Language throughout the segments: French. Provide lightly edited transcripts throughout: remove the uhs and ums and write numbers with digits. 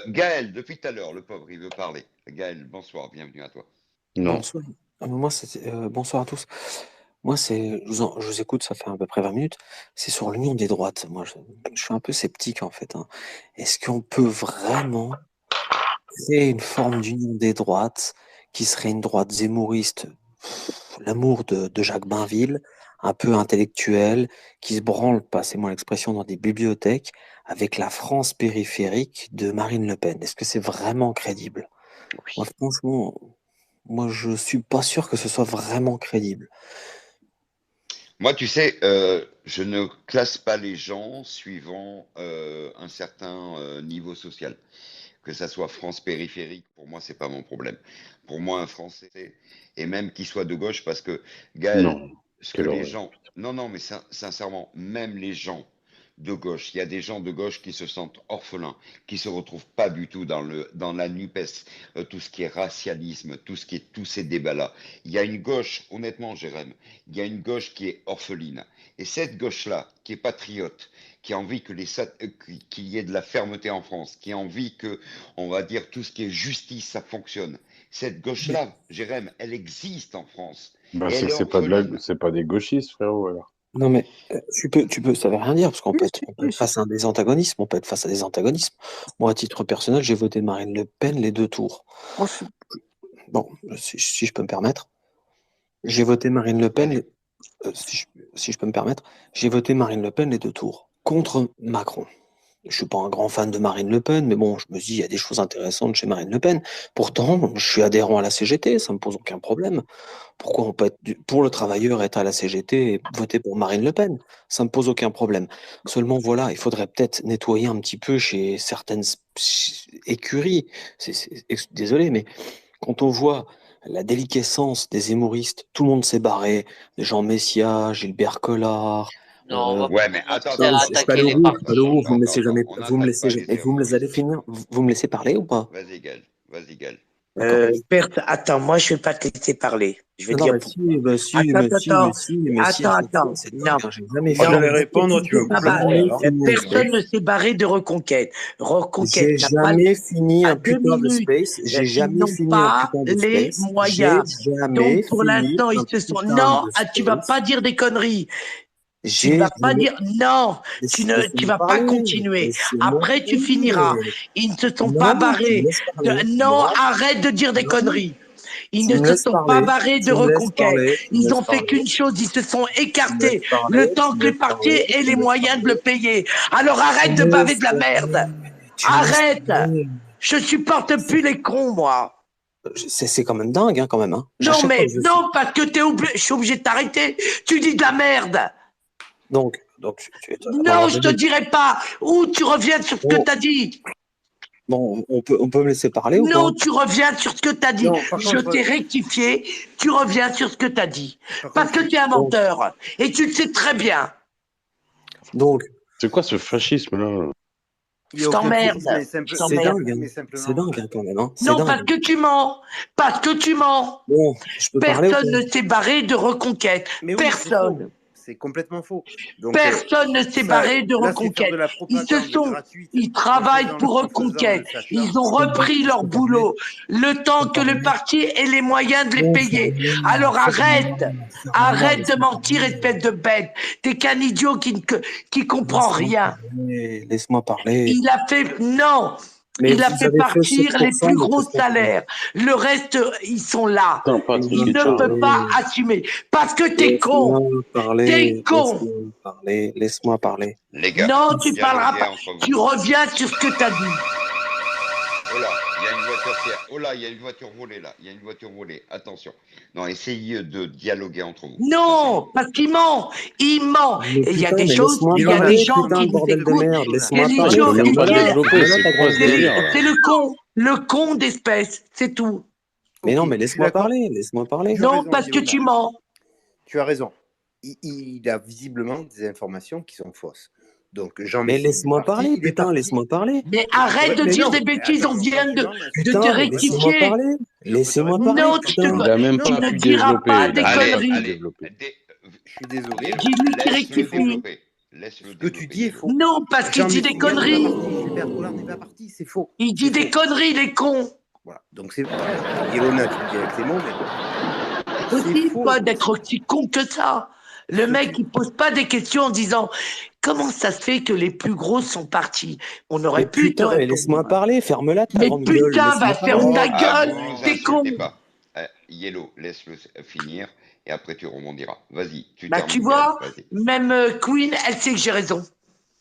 Gaël, depuis tout à l'heure, le pauvre, il veut parler. Gaël, bonsoir, bienvenue à toi. Non. Bonsoir. Moi, bonsoir à tous. Moi, je vous écoute, ça fait à peu près 20 minutes. C'est sur l'union des droites. Moi, je suis un peu sceptique, en fait, hein. Est-ce qu'on peut vraiment créer une forme d'union des droites qui serait une droite zémouriste, l'amour de Jacques Bainville, un peu intellectuel, qui se branle, passez-moi l'expression, dans des bibliothèques, avec la France périphérique de Marine Le Pen? Est-ce que c'est vraiment crédible? Moi, franchement, je suis pas sûr que ce soit vraiment crédible. Moi, tu sais, je ne classe pas les gens suivant un certain niveau social. Que ça soit France périphérique, pour moi, c'est pas mon problème. Pour moi, un Français, et même qu'il soit de gauche, parce que Gaël, Non. ce que Quelle les horreur. gens, non, non, mais sincèrement, même les gens de gauche, il y a des gens de gauche qui se sentent orphelins, qui se retrouvent pas du tout dans la NUPES, tout ce qui est racialisme, tout ce qui est tous ces débats-là. Il y a une gauche, honnêtement, Jérém, il y a une gauche qui est orpheline. Et cette gauche-là, qui est patriote, qui a envie qu'il y ait de la fermeté en France, qui a envie que, on va dire, tout ce qui est justice, ça fonctionne. Cette Mais, gauche-là, Jérém, elle existe en France. Bah, Et elle est c'est orpheline. c'est pas des gauchistes, frérot, alors. non, mais ça veut rien dire, parce on peut être face à des antagonismes, on peut être face à des antagonismes. Moi, à titre personnel, j'ai voté Marine Le Pen les deux tours. Bon, si je peux me permettre, j'ai voté Marine Le Pen, Vas-y. si je peux me permettre, j'ai voté Marine Le Pen les deux tours, contre Macron. Je suis pas un grand fan de Marine Le Pen, mais bon, je me dis, il y a des choses intéressantes chez Marine Le Pen. Pourtant, je suis adhérent à la CGT, ça me pose aucun problème. Pourquoi on peut être pour le travailleur, être à la CGT et voter pour Marine Le Pen? Ça me pose aucun problème. Seulement, voilà, il faudrait peut-être nettoyer un petit peu chez certaines écuries. Désolé, mais quand on voit la déliquescence des hémoristes, tout le monde s'est barré. Jean Messia, Gilbert Collard, Non, on va Ouais, pas mais attends, commencer non, à attends, je suis pas attaquer les l'euro, je suis pas partis. l'euro, non, vous me attends, laissez attends, jamais, on vous me n'attaque laissez, pas les vous me allez héroïstes. finir, vous me laissez parler ou pas? Vas-y, Gaël. D'accord. Attends, moi je vais pas te laisser parler. Je vais te Non, dire mais si, pourquoi. bah si, Attends, mais si, mais attends, si, mais si, à chaque fois, attends. c'est Non, dingue, hein, j'ai jamais Oh, fini, j'allais non, parce que répondre, tu tu sais veux me pas couper la barrer. parole, jamais alors? fini un Personne space. ne s'est barré de Reconquête. J'ai Reconquête n'a pas jamais fini à un deux putain de minutes. space. J'ai Ils jamais n'ont fini un pas putain de les space. J'ai moyens. jamais Donc pour fini l'instant, un ils se sont. putain Non, de tu vas space. pas dire des conneries. Tu ne J'ai vas pas jamais. dire non, tu Laissez-moi vas pas parler. continuer. Laissez-moi Après, tu finiras. parler. Ils ne se sont pas Non, tu me barrés. laisses parler. Non, Non, arrête de dire des non. conneries. Ils Tu ne me se laisses sont pas parler. barrés de Tu me laisses Reconquête. parler. Tu me Ils laisses ont fait parler. qu'une chose, ils se sont Tu me laisses écartés parler. le temps Tu me que les laisses partis parler. aient Tu les me laisses moyens de parler. le payer. Alors Tu arrête de me baver laisses de la merde. parler. Tu me laisses Arrête. parler. Je supporte plus les cons, moi. C'est quand même dingue, hein, quand même. Hein. À Non, chaque fois mais que je suis. non, parce que je suis obligé de t'arrêter. Tu dis de la merde. Donc, à un moment Non, je te donné, dirai pas. Ou tu reviens sur ce que bon, tu as dit. on peut me laisser parler ou Non, pas? tu reviens sur ce que tu as dit. Non, par Je contre, t'ai rectifié. Tu reviens sur ce que tu as dit. par Parce contre, que tu es un Donc, menteur. Et tu le sais très bien. donc, c'est quoi ce fascisme-là? Il n'y Je a aucun t'emmerde. fascisme, Je c'est t'emmerde. dingue, hein. mais C'est simplement, dingue, hein, quand même. Hein. C'est Non, parce dingue. que tu mens. Parce que tu mens. Bon, je peux parler ou Personne pas? ne s'est barré de Reconquête. mais oui, c'est faux. Personne. C'est complètement faux. Donc, Personne ne s'est ça, barré de là, c'est faire Reconquête. de la propagande gratuite Ils travaillent pour en faisant Reconquête. ça. Tu Ils ont Je peux pas, repris je leur peux parler. boulot. Le Je temps peux que le parler. parti ait les moyens de les Bon, payer. Alors arrête. ferme-moi, Arrête de laisse-moi mentir, parler. espèce de bête. T'es qu'un idiot qui comprend Laisse-moi rien. parler. Laisse-moi parler. Il a fait, non. Mais Il a vous fait avez fait partir les 7% plus de tout gros ce qu'on fait. salaires. Le reste, ils sont là. Putain, Patrick Il et ne Charles. peut pas Parler. assumer. Parce que t'es con. Laisse-moi T'es parler. con. Laisse-moi parler. Laisse-moi parler. Les gars, Non, tu parleras dialoguez pas. entre vous. Tu reviens sur ce que tu as dit. Oh là, il y a une voiture oh là, il y a une voiture volée là. Il y a une voiture volée. Attention. Non, essayez de dialoguer entre vous. Non, parce qu'il ment. Il ment. Mais Et il y a putain, des mais choses, laisse-moi il y a des parler, gens putain qui de nous bordel de écoutent. merde. Quel Laisse-moi parler. idiot, Arrêtez même Et pas de voilà, développer, voilà c'est ta quoi grande ce gueule. délire, là? c'est le con d'espèce, c'est tout. Mais non, ok, mais je suis laisse-moi d'accord. parler. Laisse-moi parler. Tu as Non, raison, parce que Guillaume. tu mens. Tu as raison. Il a visiblement des informations qui sont fausses. Donc, Jean Mais Messia, il est laisse-moi parti. parler, Il est putain, parti. laisse-moi parler. Mais arrête de Mais dire non, des mais bêtises, on attends, vient quand tu de, lances, de te Putain, mais laissez-moi rectifier. parler. je peux te Laissez-moi répondre. parler, Non, putain. Il a même tu pas ne pu diras développer. pas Il des a même Allez, pas pu conneries. allez. développer. Je suis désolé. Dis-lui qui Laisse-le rectifie. développer. Laisse-le Ce que tu développer, dis est Yellow. faux. Non, parce qu'il dit des conneries. Gilbert Collard n'est pas parti, c'est faux. Il dit des conneries, les cons. Voilà. Donc c'est Yelona, tu le dis avec les mots, mais c'est Possible, faux. quoi, d'être aussi con que ça. Le mec, il pose pas des questions en disant comment ça se fait que les plus gros sont partis. On aurait Mais pu te putain, mais laisse-moi répondre. parler, ferme-la ta Mais grande gueule. putain, laisse-moi va ferme parler. ta gueule, Vous nous t'es con. insultez pas. Yellow, laisse-le finir et après tu rebondiras. Vas-y, tu Bah, termines. tu vois, Gaël, vas-y. même Queen, elle sait que j'ai raison.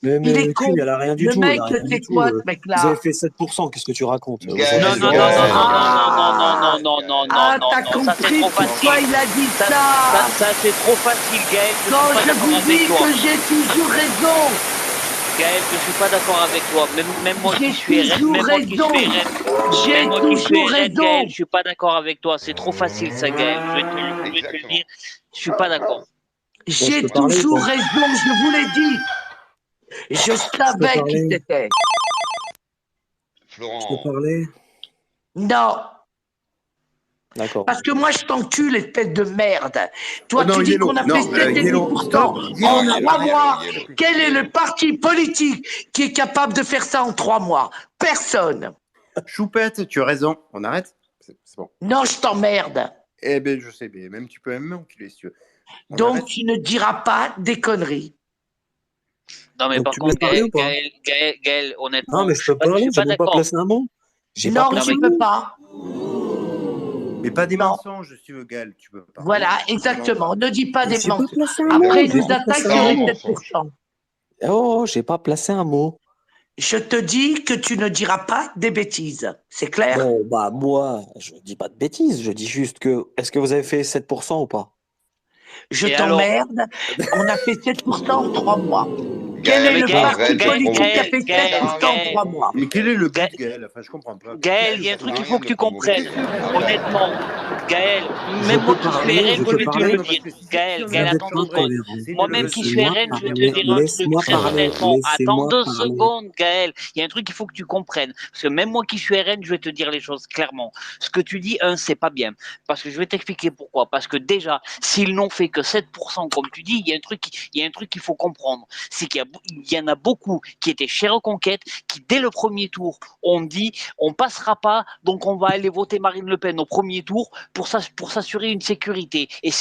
Mais Il est con. Queen, elle a rien du Le tout. mec, Elle a rien c'est du tout. quoi, ce Vous mec-là? avez fait 7%, qu'est-ce que tu racontes? Gaël, Non, Aujourd'hui, non, c'est non, non, Gaël. non, Ah, non, non, non, non, non, ah, non, t'as non, ça c'est compris trop pourquoi facile. il a dit Ça, ça. c'est trop facile, Gaël, je Quand suis pas je d'accord vous avec dis toi. que j'ai toujours raison. Gaël, je suis pas d'accord avec toi. Même moi J'ai qui suis RN, toujours même moi qui raison. suis RN, J'ai même moi qui suis toujours RN, raison. Gaël, je suis pas d'accord avec toi. C'est trop facile ça, Gaël. Je vais te le Exactement. dire. Je suis pas d'accord. je J'ai peux parler ou toujours pas? raison, je vous l'ai dit. Je Je peux savais qui parler? c'était. Je peux Florent, parler? Non, D'accord. parce que moi je t'encule, espèce de merde. Toi, Oh non, tu dis Yellow, qu'on a non, fait 7,5% Yellow, stop. Yellow, en non, 3 mois. Yellow. Quel est Yellow. le parti politique qui est capable de faire ça en 3 mois? Personne. Choupette, tu as raison. On arrête? C'est bon. Non, je t'emmerde. Eh ben, je sais, mais même tu peux même m'enculer si tu veux. On Donc arrête? tu ne diras pas des conneries. Non, mais Donc par tu me laisses contre, parler ou pas? Gaël, honnêtement, Non, mais je peux je parler, suis j'ai pas même pas d'accord. placé un mot. J'ai pas Non, placé tu un peux mot. pas. Mais pas des Non. mensonges, si tu veux, Gaël. Tu peux parler. Voilà, Tu exactement. Ne dis pas Mais des j'ai pas mensonges. placé un Après, mot. il J'ai nous pas attaque placé sur un les mot. 7%. Oh, j'ai pas placé un mot. Je te dis que tu ne diras pas des bêtises. C'est clair? Bon, bah moi, je dis pas de bêtises. Je dis juste que, est-ce que vous avez fait 7% ou pas? Je Et alors? t'emmerde. On a fait 7% en 3 mois. Quel est Gaël, le Gaël, parti arrête de Gaël, politique qui a provoquer. fait Gaël, 7% en Gaël, 3 mois? Mais quel est le but, Gaël, Gaël? Enfin, je comprends pas. Gaël, il y a un Ça truc sert à qu'il faut rien que de tu provoquer. comprennes. Arrête. Honnêtement, Gaël, Je même moi peux qui suis parler, RN, je je peux vais te parler. le Non, parce dire. que si Gaël, on Vous Gaël, arrête n'êtes de attends pas deux secondes. parler, tolérant. c'est une Moi-même qui suis leçon. Laisse-moi RN, je vais te parler. dire un truc Laisse-moi très parler. honnêtement. Attends Laissez-moi 2 parler. secondes, Gaël. Il y a un truc qu'il faut que tu comprennes. Parce que même moi qui suis RN, je vais te dire les choses clairement. Ce que tu dis, c'est pas bien. Parce que je vais t'expliquer pourquoi. Parce que déjà, s'ils n'ont fait que 7%, comme tu dis, il y a un truc qu'il faut comprendre. C'est qu'il y en a beaucoup qui étaient chez Reconquête, qui dès le premier tour ont dit on passera pas, donc on va aller voter Marine Le Pen au premier tour pour s'assurer une sécurité. Et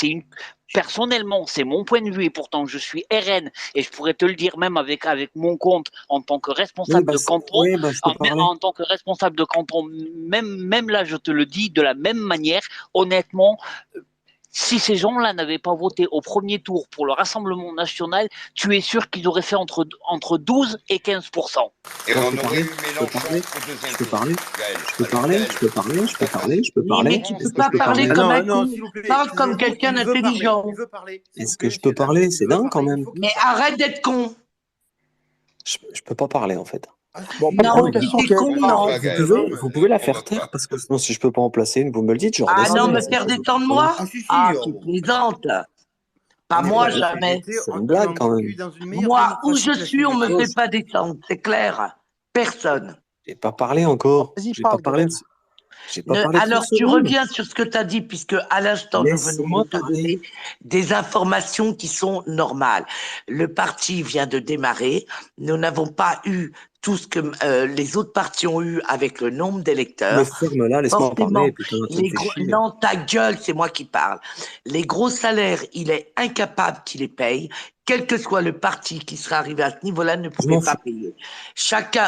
personnellement, c'est mon point de vue, et pourtant je suis RN, et je pourrais te le dire même avec mon compte en tant que Oui, responsable bah, de canton, je peux parler. en tant que responsable de canton, même là, je te le dis de la même manière, honnêtement, si ces gens-là n'avaient pas voté au premier tour pour le Rassemblement national, tu es sûr qu'ils auraient fait entre 12 et 15%. Et Moi, on je peux aurait parler. eu Je peux Mélenchon parler. au deuxième Je peux tour. parler. Gaël, Je peux alors parler. Gaël, Je peux parler. Je peux ça passe. parler. Je peux Oui, parler. mais tu Est-ce peux Est-ce que je pas peux parler parler? comme Non, un non, con. s'il vous plaît. Parle comme Taisez-vous, quelqu'un il veut parler. d'intelligent. Il veut parler. S'il Est-ce vous que plaît, je peux monsieur Dames, parler? il C'est veut dingue quand parler, il même. faut qu'il Mais parle. arrête d'être con. Je peux pas parler en fait. Ah, Bon, si, pas de Non, problème. si non, t'es Ok. con, Provoque non. pas, Vous Gaël. pouvez, Ne vous pouvez la faire provoque taire pas. parce que sinon, si je peux pas en placer une, vous me le dites, je Ah redescends. non, mais me Ça me faire pose aucun descendre problème. moi? Ah, si, Ah, oh. tu plaisantes. Pas On est moi, dans une jamais. société, C'est une tu blague quand même. vis dans une meilleure Moi, où démocratie je que la suis, on me Singapour. fait pas descendre, c'est clair. Personne. J'ai pas parlé encore. Vas-y, J'ai pas parle, parlé. Gaël. J'ai pas parlé 30 Alors, tu secondes. reviens sur ce que tu as dit, puisque à l'instant, nous venons Laisse-moi de te parler. donner des informations qui sont normales. Le parti vient de démarrer. Nous n'avons pas eu tout ce que les autres partis ont eu avec le nombre Mais d'électeurs. ferme-la, laisse-moi parler. Forcément, Putain, tu me fais chier. non, ta gueule, c'est moi qui parle. Les gros salaires, il est incapable qu'il les paye. Quel que soit le parti qui serait arrivé à ce niveau-là, ne Je pouvait m'en pas fous. payer.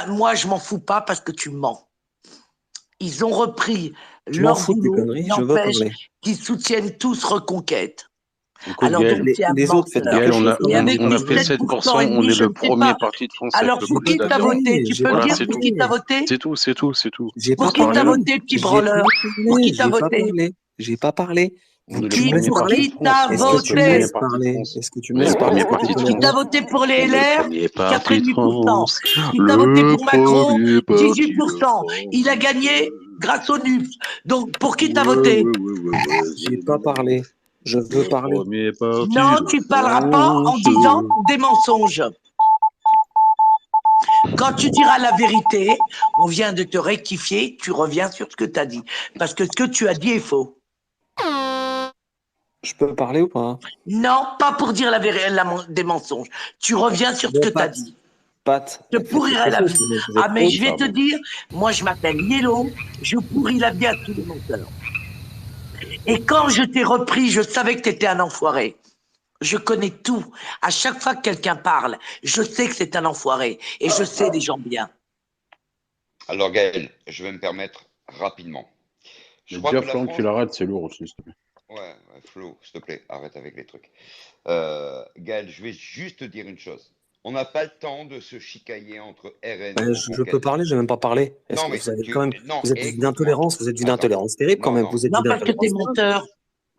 Moi, je m'en fous pas parce que tu mens. Ils ont repris Je m'en leur fous de tes boulot, conneries, je veux n'empêche parler. qu'ils soutiennent tous Reconquête. Écoute, Alors donc, Gaël, c'est un Les autres, faites menteur. quelque Gaël, chose quand Et même. avec on a tes fait 7%, 7%, et on demi, est je le ne sais premier pas. parti de France avec Alors, le pour plus qui t'as d'adhérents. voté? Tu J'ai peux pas me dire c'est pour tout. qui t'as parlé. voté? C'est tout, c'est tout, c'est tout. J'ai Pour pas qui t'as parlé. voté, petit J'ai pas branleur? Pour parlé. qui t'as J'ai pas voté? parlé. J'ai pas parlé. On est Tu le me laisses premier Pour parler? parti qui de t'as France. Est-ce que tu me voté? laisses parler? Est-ce que tu me Le laisses parler? premier Est-ce que parti tu de Qui t'a France. tolères? voté pour les Le LR? premier Qui a parti pris de 8%. France. Qui t'a voté Le pour Macron? premier parti de 18%. Il a France. gagné grâce au NUPS. Donc, pour qui t'as Ouais, voté? ouais, ouais, ouais, ouais. J'ai pas parlé. Je veux Le parler. premier parti Non, de tu parleras pas en France. disant des mensonges. Quand tu diras la vérité, on vient de te rectifier, tu reviens sur ce que tu as dit. Parce que ce que tu as dit est faux. Je peux parler ou pas? Non, pas pour dire des mensonges. Tu reviens sur ce Bon, que tu as Pat, dit. Pat, Je faites pourrirai quelque la chose, vie. quand même, vous êtes Ah, mais trop, je ça, vais te bon. dire, moi, je m'appelle Yellow, je pourris la vie à tous les menteurs. Et quand je t'ai repris, je savais que tu étais un enfoiré. Je connais tout. À chaque fois que quelqu'un parle, je sais que c'est un enfoiré. Et je sais des gens bien. Alors Gaël, je vais me permettre rapidement. Je Mais crois déjà, que la Franck, tu France... l'arrêtes, c'est lourd aussi, s'il te plaît. Ouais, Flo, s'il te plaît, arrête avec les trucs. Gaël, je vais juste te dire une chose. On n'a pas le temps de se chicailler entre RN et Je peux Reconquête. parler, j'ai même pas parlé. Est-ce Non, que mais vous avez quand même, non, vous êtes d'une écoute-moi. intolérance, vous êtes d'une Attends. intolérance terrible quand Non, même. non. Vous êtes Non, d'une parce que t'es intolérance terrible. menteur.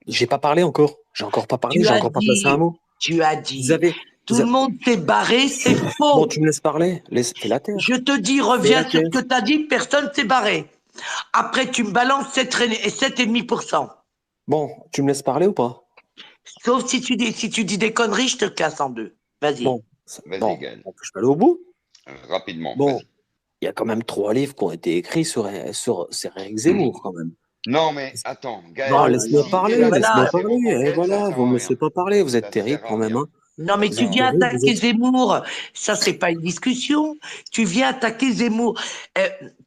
J'ai pas parlé encore. J'ai encore pas parlé. Tu J'ai as encore pas placé un dit, mot. tu as Vous dit, avez, tout le monde s'est barré, c'est bon, faux. tu me laisses parler. Fais la terre. Je te dis, Fais reviens la sur ce terre. que tu as dit, personne s'est barré. Après, tu me balances 7,5%. Bon, tu me laisses parler ou pas? Sauf si tu dis des conneries, je te casse en deux. Vas-y. Bon, Vas-y, bon, Gaël. je peux aller au bout. Rapidement, Bon, vas-y. il y a quand même 3 livres qui ont été écrits sur Eric Zemmour quand même. Non, mais attends, Non, Oh Gaël, là là. si t'es Et là laisse-moi pour voilà. tes parler. Et reconquêtes, ça voilà, sert vous à me rien. laissez pas parler. Vous êtes Ça terrible sert à quand même, rien. hein. Non, mais Vous tu êtes Non. viens terrible, attaquer Zemmour. Ça, c'est pas une discussion. Tu viens attaquer Zemmour.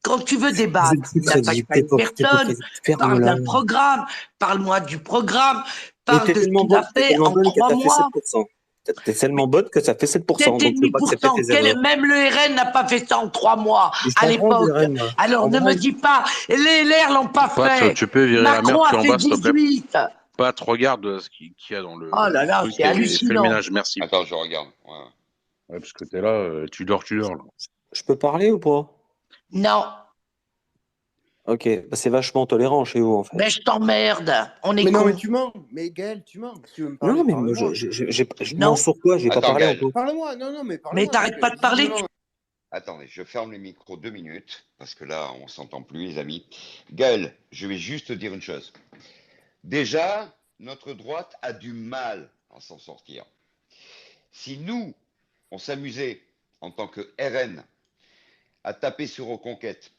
Quand tu veux vous débattre, êtes plus n'attaque crédible. pas une T'es pas personne. crédible. Parle Ferme-la. d'un programme. Parle-moi du programme. Et Parle de ce qu'il a t'es fait tellement en bonne que 3 t'as fait mois. 7%. T'es tellement bonne que ça fait 7%. Donc tu peux pas accepter 7,5%. tes erreurs. Même le RN n'a pas fait ça en 3 mois Et je à m'en branle du l'époque. RN, moi. Alors En ne me branle. dis pas, les LR l'ont pas Pat, fait. tu peux virer la Macron merde qui est a en fait bas, s'il te plaît. 18. Pat, regarde ce qu'il y a dans Oh là le là, truc c'est et fais le hallucinant. ménage, merci. Attends, je regarde. Ouais. Ouais, parce que t'es là, tu dors là. Je peux parler ou pas? Non, Ok, bah, c'est vachement tolérant chez vous en fait. mais je t'emmerde. On est Mais non, con. mais tu mens. Mais Gaël, tu mens. Si tu veux me Non, parler, mais moi, parle-moi. je mens Non, sur quoi? J'ai pas Attends, parlé Gaël. encore. Parle-moi. Non, mais mais parle-moi. t'arrêtes pas de parler. Visiblement. Attendez, je ferme le micro 2 minutes, parce que là, on s'entend plus, les amis. Gaël, je vais juste te dire une chose. Déjà, notre droite a du mal à s'en sortir. Si nous, on s'amusait en tant que RN à taper sur Reconquête,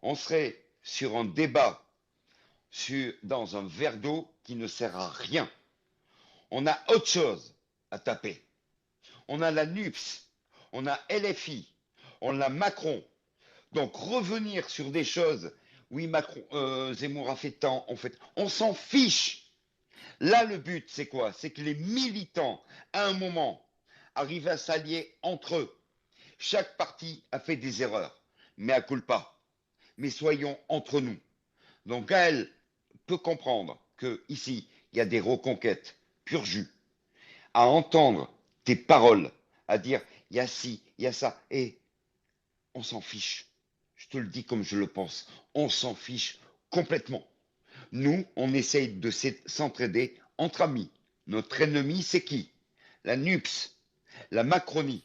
on serait sur un débat dans un verre d'eau qui ne sert à rien. On a autre chose à taper. On a la NUPS, on a LFI, on a Macron. Donc revenir sur des choses, oui, Macron, Zemmour a fait tant, on s'en fiche. Là, le but, c'est quoi? C'est que les militants, à un moment, arrivent à s'allier entre eux. Chaque parti a fait des erreurs, mais à culpa. Mais soyons entre nous. Donc Gaël peut comprendre que ici, il y a des reconquêtes pur jus. À entendre tes paroles, à dire, il y a ci, il y a ça, et on s'en fiche. Je te le dis comme je le pense. On s'en fiche complètement. Nous, on essaye de s'entraider entre amis. Notre ennemi, c'est qui? La NUPS, la Macronie.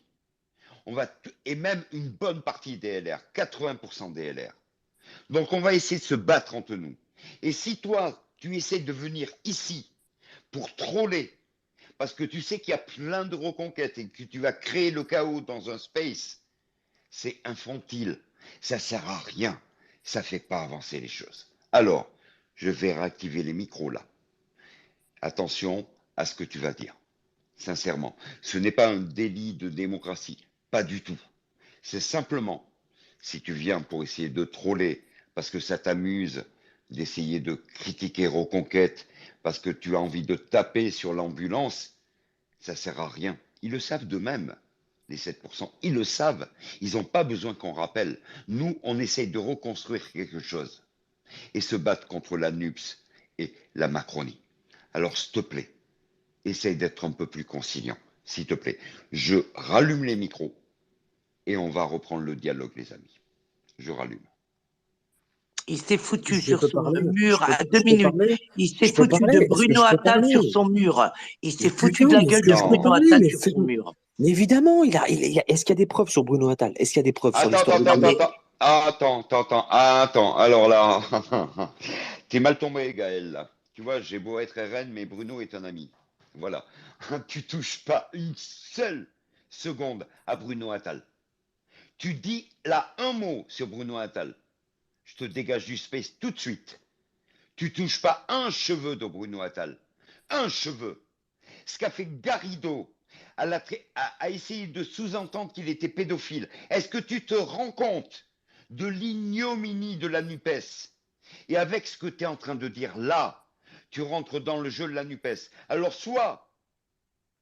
Et même une bonne partie des LR, 80% des LR. Donc on va essayer de se battre entre nous. Et si toi, tu essaies de venir ici pour troller, parce que tu sais qu'il y a plein de reconquêtes et que tu vas créer le chaos dans un space, c'est infantile. Ça sert à rien. Ça fait pas avancer les choses. Alors, je vais réactiver les micros là. Attention à ce que tu vas dire. Sincèrement, ce n'est pas un délit de démocratie. Pas du tout. C'est simplement, si tu viens pour essayer de troller, parce que ça t'amuse d'essayer de critiquer Reconquête, parce que tu as envie de taper sur l'ambulance, ça sert à rien. Ils le savent d'eux-mêmes, les 7%. Ils le savent. Ils n'ont pas besoin qu'on rappelle. Nous, on essaye de reconstruire quelque chose et se battre contre la NUPS et la Macronie. Alors, s'il te plaît, essaye d'être un peu plus conciliant, s'il te plaît. Je rallume les micros et on va reprendre le dialogue, les amis. Je rallume. Il s'est foutu Je sur peux son parler. mur à deux Je peux minutes. parler. Il s'est Je peux foutu de parler. Est-ce que Bruno je peux Attal sur parler? son mur. Il s'est Mais foutu putain, de la mais est-ce gueule que de je peux Non. Bruno parler? Attal Mais, sur son mur. mais évidemment, est-ce qu'il y a des preuves sur Bruno Attal? Est-ce qu'il y a des preuves sur Attends, l'histoire de attends, Non, attends, Bruno? mais attends. Alors là, t'es mal tombé, Gaël, là. Tu vois, j'ai beau être RN, mais Bruno est un ami. Voilà. Tu touches pas une seule seconde à Bruno Attal. Tu dis là un mot sur Bruno Attal. Je te dégage du space tout de suite. Tu touches pas un cheveu de Bruno Attal. un cheveu. Ce qu'a fait Garrido a essayé de sous-entendre qu'il était pédophile. Est-ce que tu te rends compte de l'ignominie de la NUPES? Et avec ce que tu es en train de dire là, tu rentres dans le jeu de la NUPES. Alors soit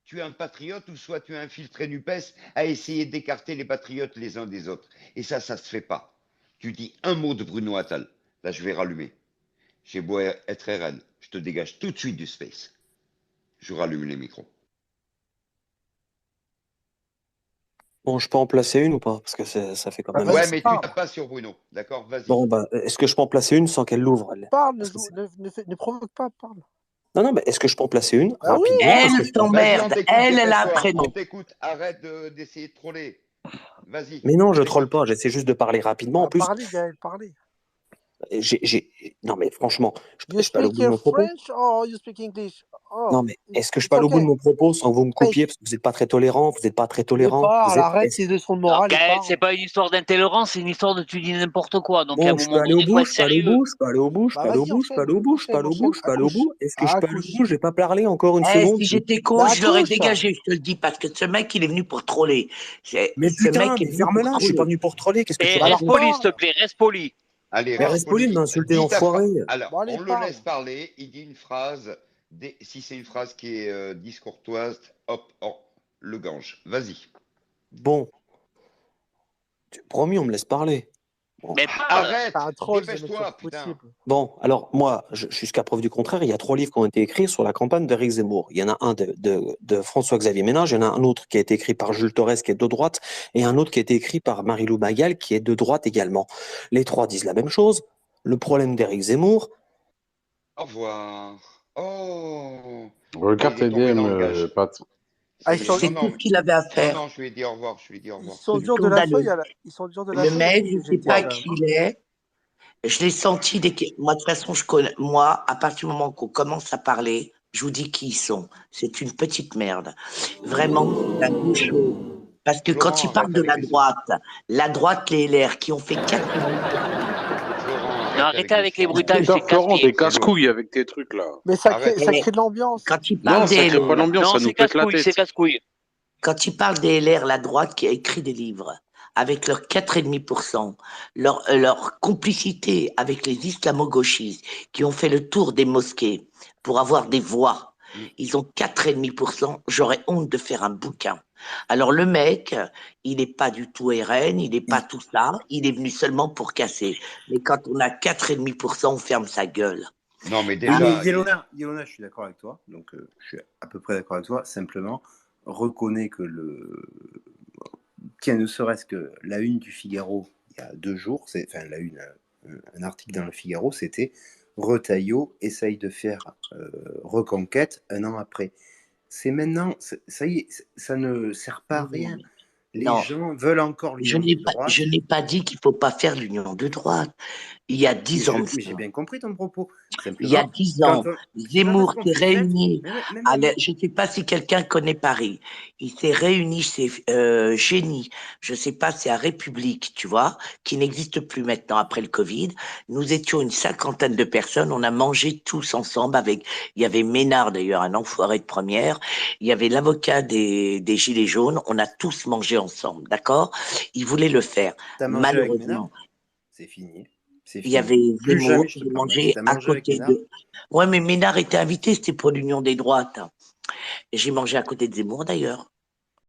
tu es un patriote ou soit tu es infiltré NUPES à essayer d'écarter les patriotes les uns des autres. Et ça se fait pas. Tu dis un mot de Bruno Attal. Là, je vais rallumer. J'ai beau être RN, je te dégage tout de suite du space. Je rallume les micros. Bon, je peux en placer une ou pas? Parce que ça fait quand même. Ouais, mais tu tapes pas sur Bruno. D'accord? Vas-y. Bon, bah, est-ce que je peux en placer une sans qu'elle l'ouvre? Parle, Parce que c'est- ne provoque pas, parle. Non, mais est-ce que je peux en placer une Ah oui. rapidement? Est-ce que Elle je peux- Vas-y, on t'emmerde. t'écoute, Elle a un dépêche-toi. prénom. On t'écoute. Arrête d'essayer de troller. Vas-y. Mais non, je On troll t'écoute. pas, j'essaie juste de parler rapidement. En plus, Parlez, Gaël, parlez. Non, mais franchement, You je peux aller au speak bout de mon your propos? French or you speak English? Oh, Non, mais est-ce que je it's peux aller au bout de okay. mon propos sans que vous me coupiez? Hey. Parce que vous n'êtes pas très tolérant, vous n'êtes pas très Mais tolérant. parle, Vous êtes... arrête est-ce- tes leçons de Non, morale et Gaël, parle. c'est pas une histoire d'intolérance, c'est une histoire de tu dis n'importe quoi. Donc à un Bon, je peux moment aller au donné, faut bout, être je peux aller au sérieux. bout, je peux aller au bout, je Bah peux aller au vas-y, bout, je peux enchaîne, aller au bout, je peux aller au bout, je peux aller au accouche, bout. Est-ce que je peux aller accouche. au bout? J'ai pas parlé encore une Eh, seconde. si j'étais con, Bah, je l'aurais accouche. dégagé, je te le dis, parce que ce mec, il est venu pour troller. Mais Ce putain, mec est mais venu ferme-la, pour je suis pas troller. venu pour troller, qu'est-ce que Et tu Alors reste racontes? poli, s'il te parle. plaît, reste poli. Allez, Mais reste reste poli de poli. m'insulter, Dis ta l'enfoiré. Alors, Bon, allez, on le parle. laisse parler. Il dit une phrase. Si c'est une phrase qui est discourtoise, hop, oh, le gange. Vas-y. Bon, promis, on me laisse parler. Bon. Mais parle. Arrête. T'as un troll, ce mec, c'est Dépêche-toi, pas putain. possible. Bon, alors moi, jusqu'à preuve du contraire, il y a 3 livres qui ont été écrits sur la campagne d'Éric Zemmour. Il y en a un de François-Xavier Ménage, il y en a un autre qui a été écrit par Jules Torres, qui est de droite, et un autre qui a été écrit par Marie-Lou Magal, qui est de droite également. Les 3 disent la même chose. Le problème d'Éric Zemmour, Au revoir. Oh. Regarde Il est tes tombé dans DM, le gage. Pat. Ça Ah, y ils est. sont, C'est Non, tout ce qu'il avait à faire. non, je lui ai dit au revoir. Je lui ai dit au ils revoir. sont durs de la Scandaleux. feuille. Ils sont durs de la Le feuille mec, depuis je que ne sais j'étais pas là. qui il est. Je l'ai senti dès que. Moi, de toute façon, je connais. Moi, à partir du moment qu'on commence à parler, je vous dis qui ils sont. C'est une petite merde. Vraiment, c'est un gaucho. Parce que quand Florent, il parle arrête de avec la droite, les LR, qui ont fait 4 Florent, Non, arrêtez avec les bruitages, Putain, c'est Florent, casse-pied. t'es casse-couille avec tes trucs là. Mais ça Arrête. crée de l'ambiance. Quand il parle Non, ça des crée pas LR, l'ambiance, Non, ça nous c'est pète la casse-couille, c'est tête. casse-couille. quand il parle des LR, la droite qui a écrit des livres, avec leurs 4,5%, leur complicité avec les islamo-gauchistes qui ont fait le tour des mosquées pour avoir des voix, ils ont 4,5%, j'aurais honte de faire un bouquin. Alors le mec, il n'est pas du tout RN, il n'est pas tout ça, il est venu seulement pour casser. Mais quand on a 4,5%, on ferme sa gueule. Non, mais Mais déjà. Yelona, je suis d'accord avec toi. Donc, je suis à peu près d'accord avec toi. Simplement, reconnais que tiens, ne serait-ce que la une du Figaro, il y a 2 jours, un article dans le Figaro, c'était Retailleau essaye de faire Reconquête 1 an après. C'est maintenant, ça y est, ça ne sert pas à rien. Les Non. gens veulent encore l'union de droite. Je n'ai pas dit qu'il ne faut pas faire l'union de droite. Il y a 10 ans. Mais j'ai bien compris ton propos. Simplement, il y a 10 ans, Zemmour s'est réuni. Je ne sais pas si quelqu'un connaît Paris. Il s'est réuni chez Génie. Je ne sais pas, c'est à République, tu vois, qui n'existe plus maintenant après le Covid. Nous étions une 50aine de personnes. On a mangé tous ensemble avec. Il y avait Ménard d'ailleurs, un enfoiré de première. Il y avait l'avocat des Gilets jaunes. On a tous mangé ensemble, d'accord? Il voulait le faire. Malheureusement. C'est fini. Il y avait Zemmour qui mangeait à côté de. Ouais, mais Ménard était invité, c'était pour l'Union des droites. Et j'ai mangé à côté de Zemmour d'ailleurs.